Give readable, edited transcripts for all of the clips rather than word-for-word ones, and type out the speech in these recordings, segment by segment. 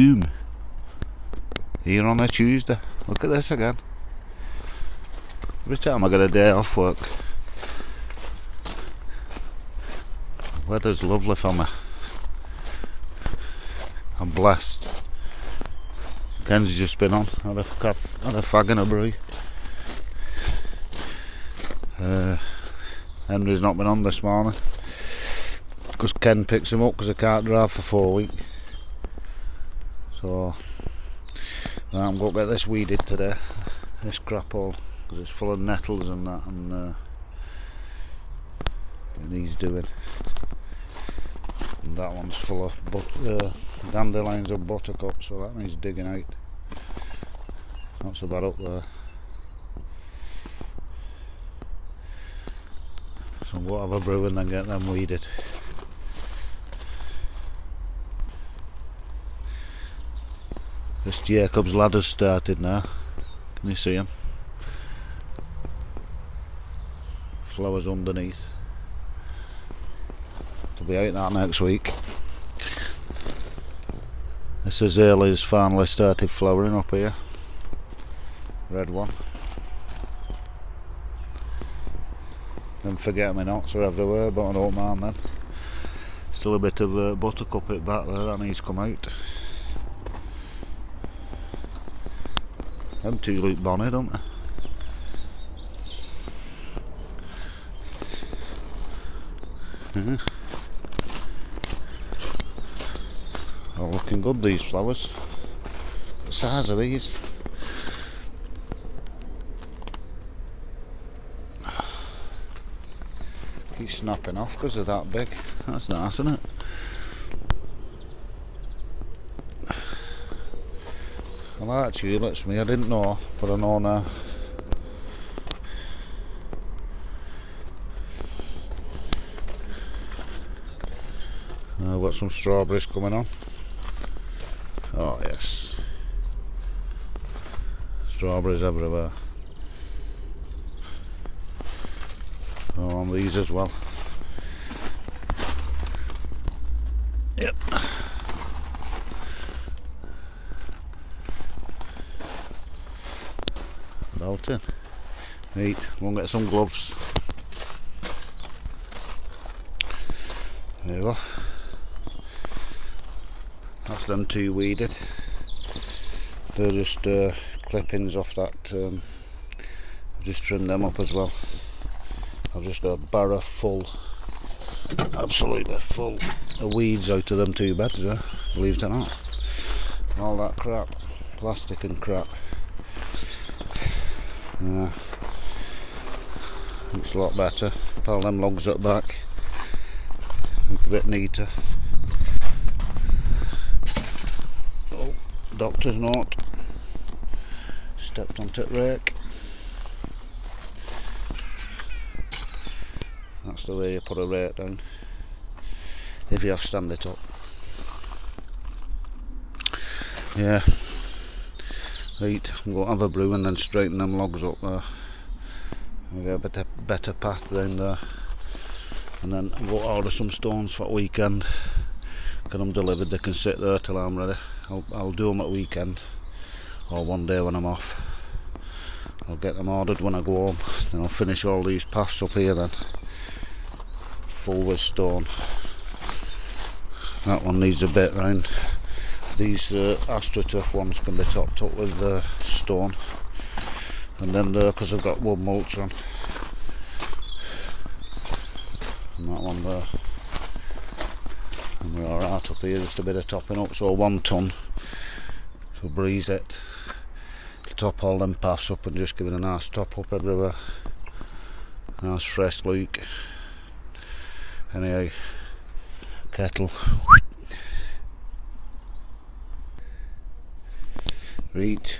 bloom here on a Tuesday. Look at this again. Every time I get a day off work. Weather's lovely for me. I'm blessed. Ken's just been on, had a fag and a brew. Henry's not been on this morning because Ken picks him up because I can't drive for 4 weeks. So I'm going to get this weeded today, this crap hole, because it's full of nettles and that, and it needs doing. And that one's full of dandelions and buttercups, so that needs digging out. Not so bad up there. So we'll have a brew and then get them weeded. This Jacob's ladder's started now. Can you see him? Flowers underneath. They'll be out that next week. This azalea's finally started flowering up here. Red one. Then forget-me-nots are everywhere, but I don't mind them. Still a bit of buttercup at back there, that needs to come out. Them two look bonny, don't they? Oh, looking good, these flowers. What size are these? Keep snapping off because they're that big. That's nice, isn't it? I like tulips, I didn't know, but I know now. I've got some strawberries coming on. Oh yes, strawberries everywhere. Oh, on these as well. Yep. Melting. Right, we'll get some gloves. There you go. That's them two weeded. They're just clippings off that. I've just trimmed them up as well. I've just got a barrow full, absolutely full of weeds out of them two beds there, believe it or not. All that crap, plastic and crap. Looks a lot better. Pile them logs at the back. Look a bit neater. Oh, doctor's note. Stepped onto the rake. That's the way you put a rake down, if you have to stand it up. Yeah. Right, I'm going to have a brew and then straighten them logs up there. We'll get a better path down there. And then I'm going to order some stones for the weekend. Get them delivered, they can sit there till I'm ready. I'll do them at weekend, or one day when I'm off. I'll get them ordered when I go home. Then I'll finish all these paths up here then. Full with stone. That one needs a bit round. These AstroTurf ones can be topped up with stone, and then there, because I've got wood mulch on, and that one there, and we're alright up here, just a bit of topping up. So 1 ton to breeze it, top all them paths up and just give it a nice top up everywhere. Nice fresh look. Anyhow, kettle. Right,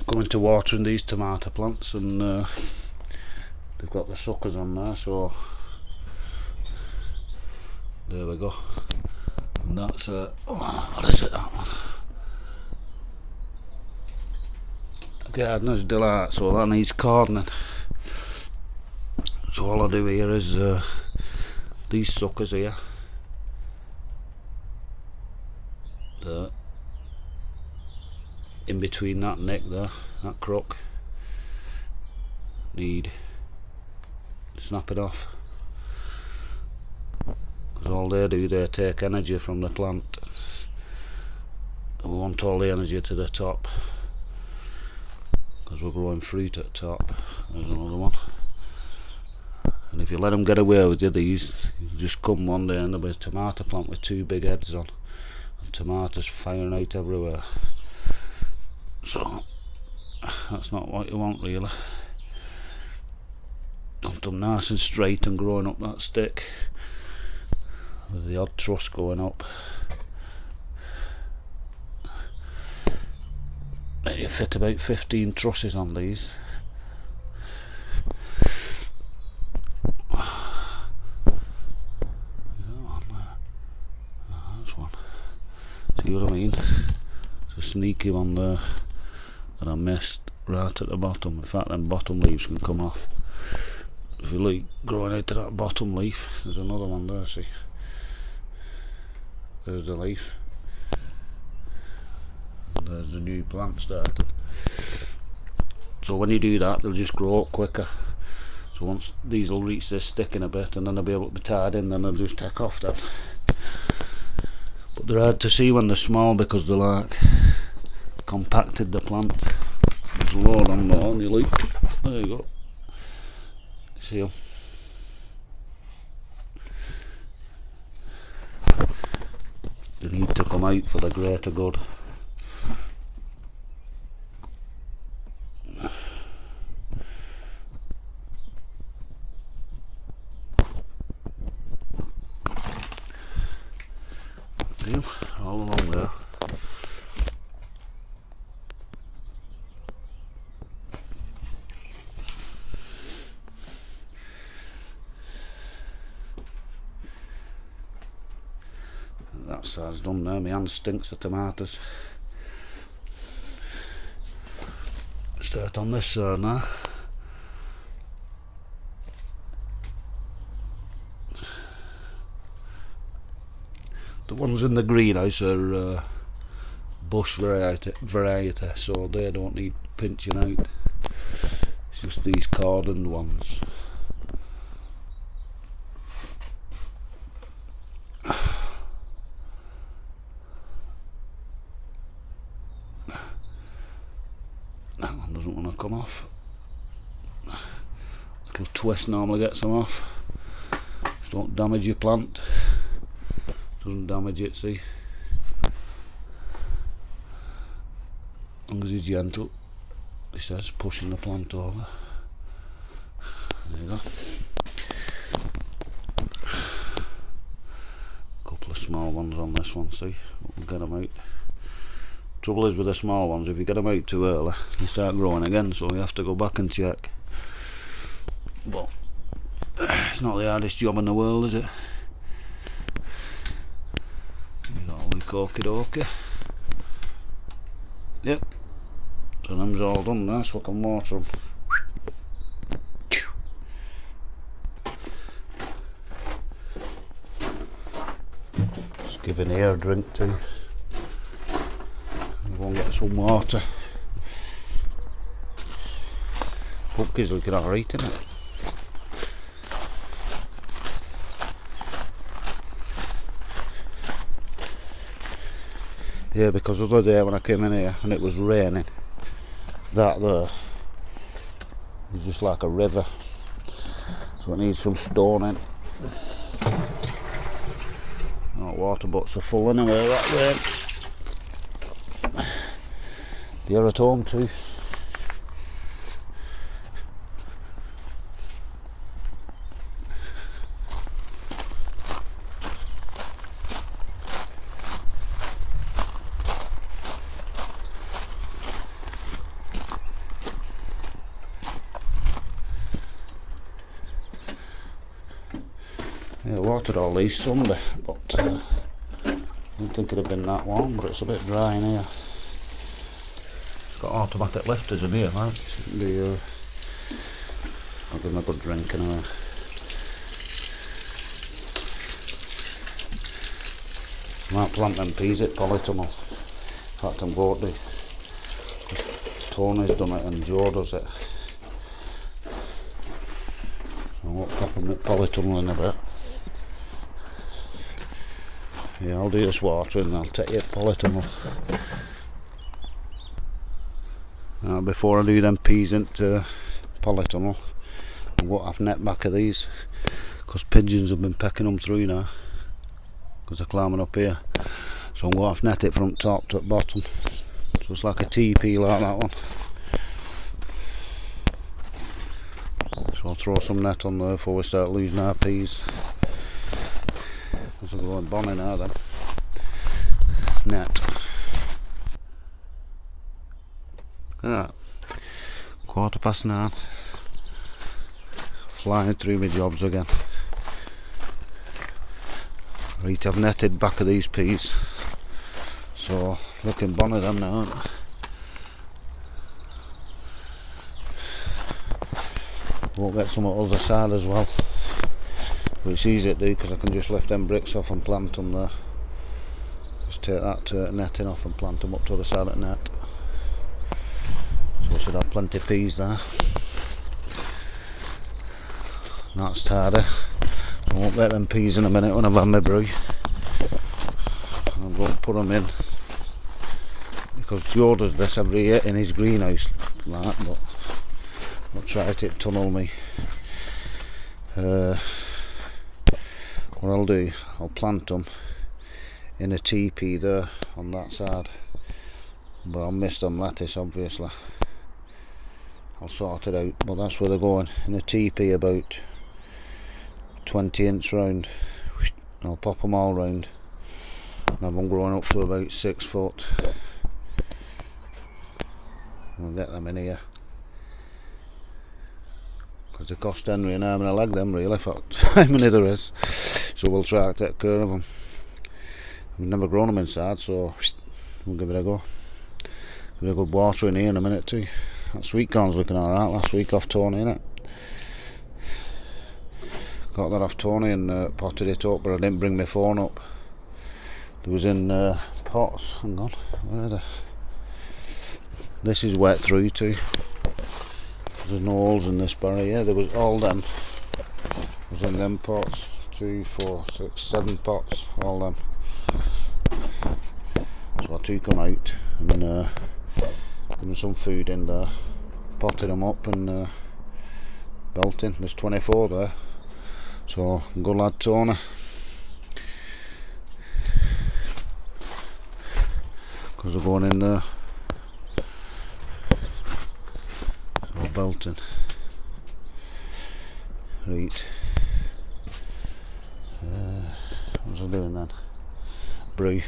going to watering these tomato plants, and they've got the suckers on there, so there we go. And that's what is it, that one? Gardener's Delight, so that needs cordoning. So all I do here is these suckers here, there, in between that nick there, that crook, need snap it off, because all they do, they take energy from the plant. We want all the energy to the top, because we're growing fruit at the top. There's another one. And if you let them get away with these, you just come one day and there'll be a tomato plant with 2 big heads on, and tomatoes firing out everywhere. So that's not what you want, really. Want them nice and straight and growing up that stick, with the odd truss going up. And you fit about 15 trusses on these. That's one. See what I mean? It's a sneaky one there that I missed right at the bottom. In fact, them bottom leaves can come off. If you look growing out of that bottom leaf, there's another one there, see? There's the leaf. And there's the new plant started. So when you do that, they'll just grow up quicker. So once these will reach this stick in a bit, and then they'll be able to be tied in, then they'll just take off then. But they're hard to see when they're small, because they're like compacted the plant. There's a load on there, and you look, there you go. See them? They need to come out for the greater good. See them? All along there. That side's done now. My hand stinks of tomatoes. Start on this side now. The ones in the greenhouse are bush variety, so they don't need pinching out. It's just these cordoned ones. That one doesn't want to come off. Little twist normally gets them off. Just don't damage your plant. Doesn't damage it, see? As long as he's gentle, he says, pushing the plant over. There you go. Couple of small ones on this one, see? We'll get them out. Trouble is with the small ones, if you get them out too early, they start growing again, so you have to go back and check. But it's not the hardest job in the world, is it? You got a look okie dokie. Yep. So them's all done now, so I can water them. Just give an air drink too. Go and get some water. Pumpkin's looking alright, isn't it? Yeah, because the other day when I came in here and it was raining, that there is just like a river, so it needs some stone in. Oh, water butts are full anyway, that rain. They're at home too. Yeah, I watered all these Sunday, but I don't think it'd have been that warm, but it's a bit dry in here. Got automatic lifters in here, right? I'll give them a good drink anyway. I might plant them peas at Polytunnel. In fact, I'm going to. Tony's done it and Joe does it. I'll pop them at Polytunnel in a bit. Yeah, I'll do this water and I'll take you at Polytunnel. Now before I do them peas into Polytunnel, I'm going to have net back of these, because pigeons have been pecking them through now, because they're climbing up here. So I'm going to have net it from top to bottom. So it's like a TP like that one. So I'll throw some net on there before we start losing our peas. Because we're going bonny now then. Net. Look at that. 9:15. Flying through my jobs again. Right, I've netted back of these peas. So looking bonny them now, aren't they? Won't get some on the other side as well. But it's easy to do because I can just lift them bricks off and plant them there. Just take that netting off and plant them up to the side of the net. So I should have plenty of peas there. That's tidy. I won't get them peas in a minute when I've had my brew. I'm going to put them in, because Joe does this every year in his greenhouse like that, but I'll try to tunnel me. What I'll do, I'll plant them in a teepee there on that side, but I'll miss them lettuce obviously. I'll sort it out, but that's where they're going, in a teepee about 20 inch round. I'll pop them all round and have them growing up to about 6 foot. We'll get them in here, because they cost Henry an arm and a leg them really, for how many there is. So we'll try to take care of them. We've never grown them inside, so we'll give it a go. Give it a good water in here in a minute too. That sweet corn's looking alright last week off Tony, innit? Got that off Tony and potted it up, but I didn't bring my phone up. It was in pots. Hang on, where are they? This is wet through too. There's no holes in this barrel. Yeah, there was all them. It was in them pots. 2, 4, 6, 7 pots. All them. So I took them out and put them some food in there. Potted them up and belting. There's 24 there. So good lad Tony. Because they're going in there. So belting. Right. What was I doing then? Brew.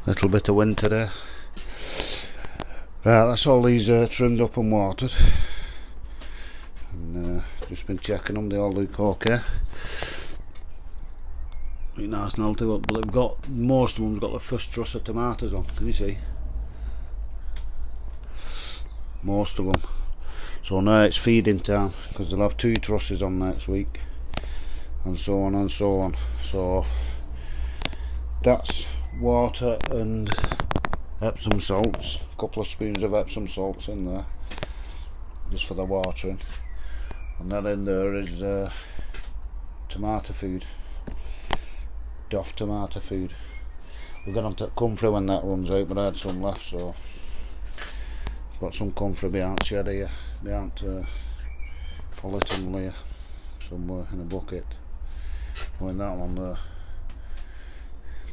Little bit of wind today. Right, that's all these trimmed up and watered. And just been checking them, they all look okay. Really nice and healthy, but they've got, most of them's got the first truss of tomatoes on, can you see? Most of them. So now it's feeding time, because they'll have 2 trusses on next week. And so on and so on. So that's water and Epsom salts, a couple of spoons of Epsom salts in there just for the watering, and then in there is tomato food, Doff tomato food. We're going to comfrey when that runs out, but I had some left, so I've got some comfrey behind shed here, behind Polytunnel here somewhere in a bucket. When that one there,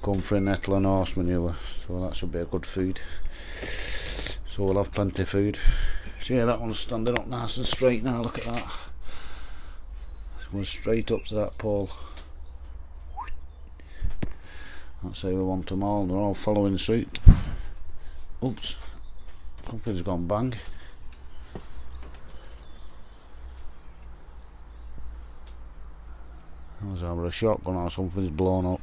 comfrey, nettle and horse manure, so that should be a good food. So we'll have plenty of food. So yeah, that one's standing up nice and straight now, look at that. It's going straight up to that pole. That's how we want them all, they're all following suit. Oops, something's gone bang. That was either a shotgun or something's blown up.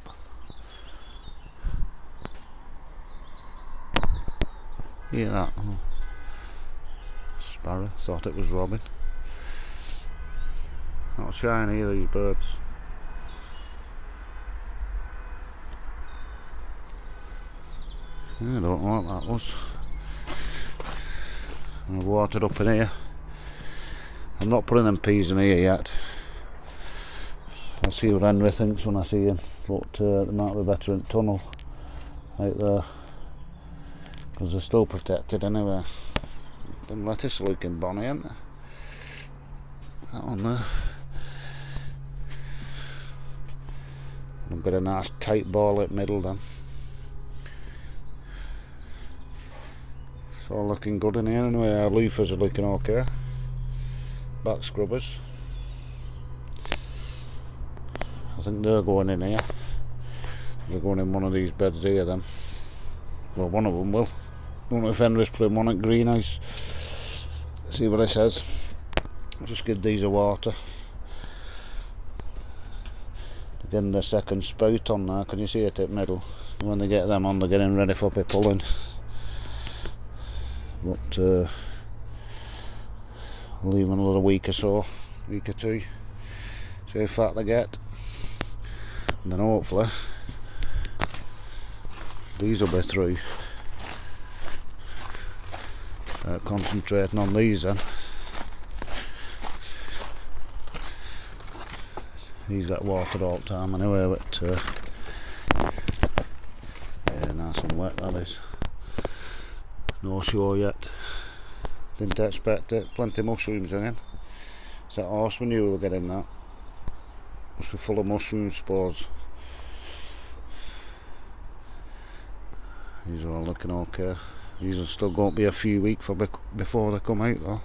Hear that? Oh. Sparrow, thought it was Robin. Not shiny, these birds. Yeah, I don't know what that was. I've watered up in here. I'm not putting them peas in here yet. I'll see what Henry thinks when I see him, but they might be better in the tunnel out there, because they're still protected anyway. Them lettuce are looking bonny, aren't they? That one there. And a bit of nice tight ball at middle then. It's all looking good in here anyway. Our loofers are looking okay. Back scrubbers. I think they're going in here. They're going in one of these beds here then. Well, one of them will. I don't know if Henry's putting one at greenhouse. See what it says. I'll just give these a water. Getting the second spout on there. Can you see it at middle? When they get them on, they're getting ready for pulling. But I'll leave them another week or so, week or two. See how fat they get. And then hopefully these will be through. Concentrating on these then. These get watered all the time anyway, but yeah, nice and wet that is. No show yet. Didn't expect it. Plenty of mushrooms again. Is that horse we knew we were getting that? Must be full of mushroom spores. These are all looking okay. These are still going to be a few weeks before they come out though.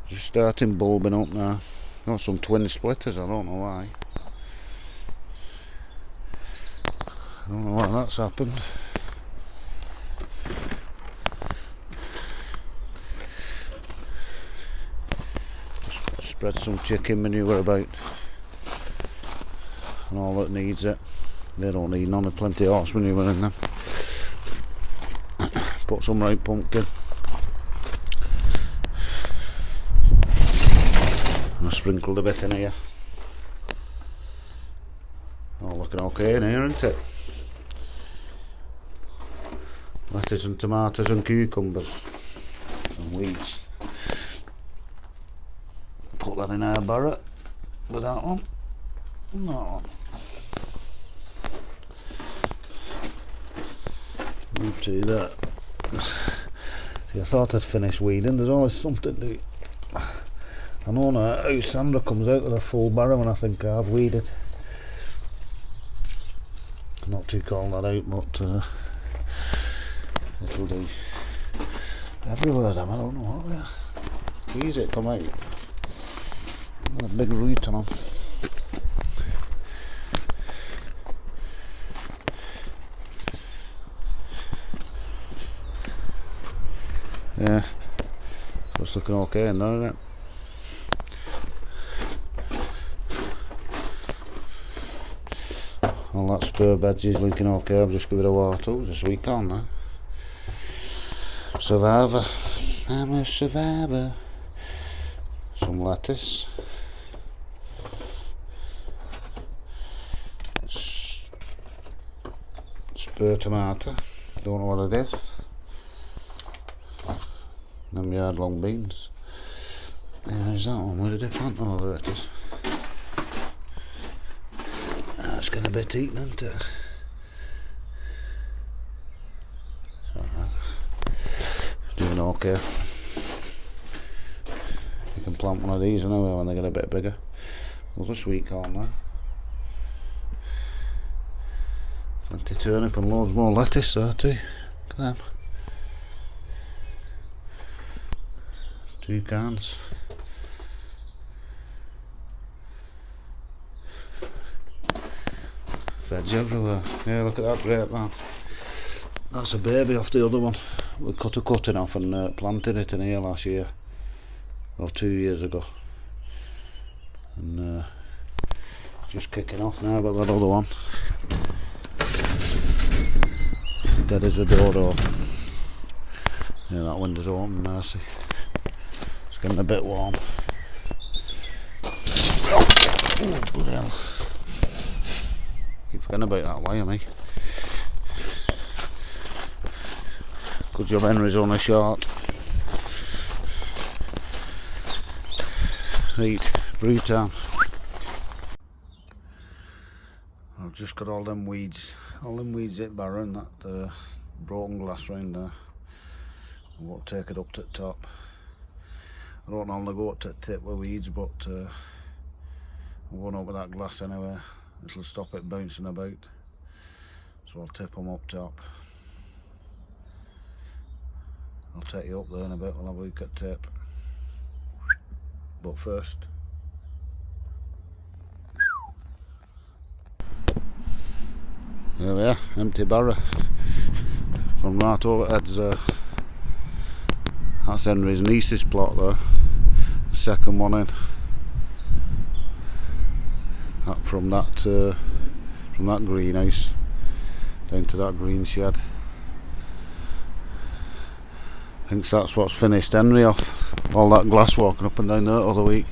Just starting bulbing up now. Got some twin splitters, I don't know why. I don't know why that's happened. Just spread some chicken manure about. And all that needs it. They don't need none, of plenty of horse manure in them. Put some ripe pumpkin. And I sprinkled a bit in here. All looking okay in here, isn't it? Lettuce and tomatoes and cucumbers and weeds. Put that in our barrel with that one. And that one. Empty that. See, I thought I'd finished weeding. There's always something to. I know now how Sandra comes out with a full barrow when I think I've weeded. Not to call that out, but it'll do. Everywhere them, I don't know what they are. Easy to come out. Got a big root on them. Yeah, it's looking okay in there, isn't it? All that spur beds is looking okay. I've just give it a water. It was a sweet corn now. Survivor. I'm a survivor. Some lettuce. Spur tomato. Don't know what it is. Them yard long beans. There's that one. Where did I plant? Oh, there it is. It's getting a bit eaten, isn't it? Alright. Doing okay. You can plant one of these anyway when they get a bit bigger. Another sweet corn there. Plenty of turnip and loads more lettuce there too. Look at them. 2 cans. Veg everywhere. Yeah, look at that grape man. That's a baby off the other one. We cut a cutting off and planted it in here last year. Or 2 years ago. And it's just kicking off now, but that other one. Dead as a dodo. Yeah, that window's open, mercy. It's getting a bit warm. Oh, bloody hell. Keep forgetting about that wire, me. Good job Henry's on a short. Right, brew time. I've just got all them weeds hit barren, that broken glass round there. I'm going to take it up to the top. I don't normally go up to the tip with weeds, but I'm going up with that glass anyway. It'll stop it bouncing about. So I'll tip them up top. I'll take you up there in a bit, we'll have a look at tip. But first, there we are, empty barrow. From right over heads there. That's Henry's niece's plot there. The second one in. From that greenhouse down to that green shed. I think that's what's finished Henry off. All that glass walking up and down there the other week.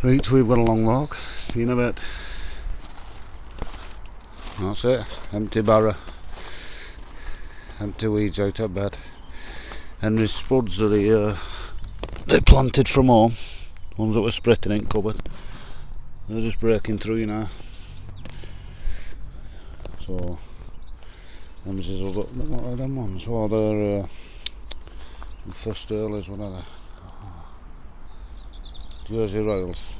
Right, we've got a long walk. See you in a bit. That's it. Empty barrow. Empty weeds out of bed. Henry's spuds are they planted from home. Ones that were spreading in cupboard. They're just breaking through now. So, them is what are them ones? Oh, they're first earlers, what are they? Jersey Royals,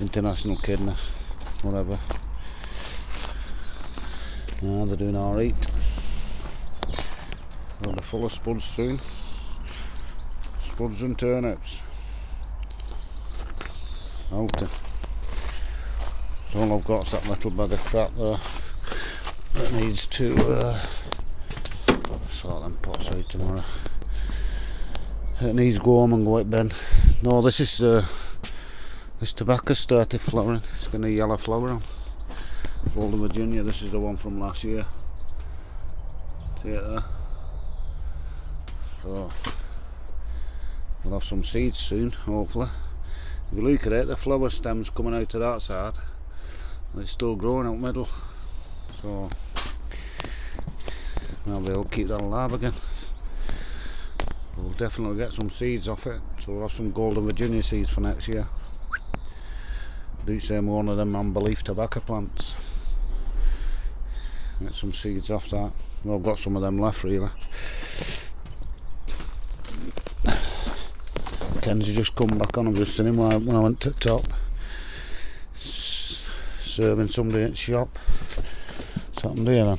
International Kidney, whatever. No, they're doing alright. They'll be full of spuds soon. Spuds and turnips. Out. All I've got is that little bag of crap there that needs to sort them pots out tomorrow. It needs go home and go at bin. No, this is this tobacco started flowering. It's got a yellow flower on. Golden Virginia. This is the one from last year. See it there? So we'll have some seeds soon, hopefully. If you look at it, the flower stem's coming out of that side. It's still growing out middle, so I'll be able to keep that alive again. We'll definitely get some seeds off it, so we'll have some Golden Virginia seeds for next year. Do same with one of them unbelief tobacco plants. Get some seeds off that. Well, I've got some of them left really. Kenzie just come back on. I've just seen him when I went to the top. Serving somebody at the shop. What's happened here then?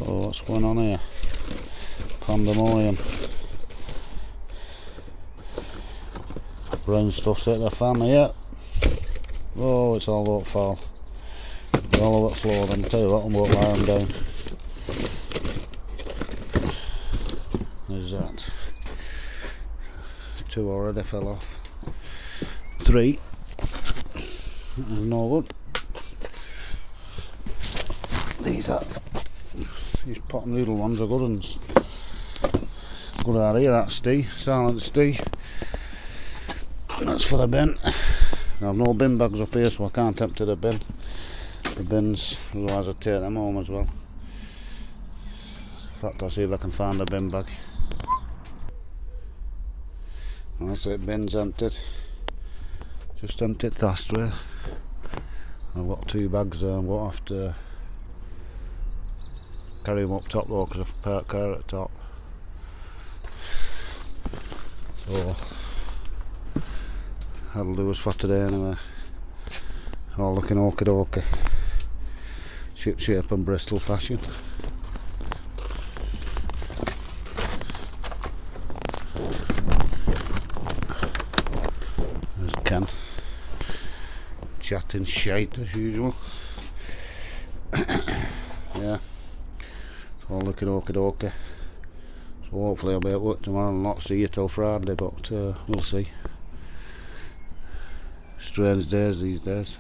Oh, what's going on here? Pandemonium. Brown stuff's at the family yet. Oh, it's all about fall. All over the floor, then tell you what, I'm going to lie them down. There's that. 2 already fell off. 3. That was no good. These pot noodle ones are good ones. Good idea, that Steve. Silent Steve. That's for the bin. I have no bin bags up here, so I can't empty the bin. The bins, otherwise I'd take them home as well. In fact, I'll see if I can find a bin bag. That's it, bin's emptied. Just emptied the ashtray. I've got 2 bags there. I'm going to have to carry them up top though, because I've parked car at the top. So that'll do us for today anyway. All looking okie dokie. Ship shape and Bristol fashion. There's Ken. Chatting shite as usual. Yeah. It's all looking okie dokie. So hopefully I'll be at work tomorrow and not see you till Friday, but we'll see. Strange days these days.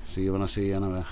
See you when I see you anyway.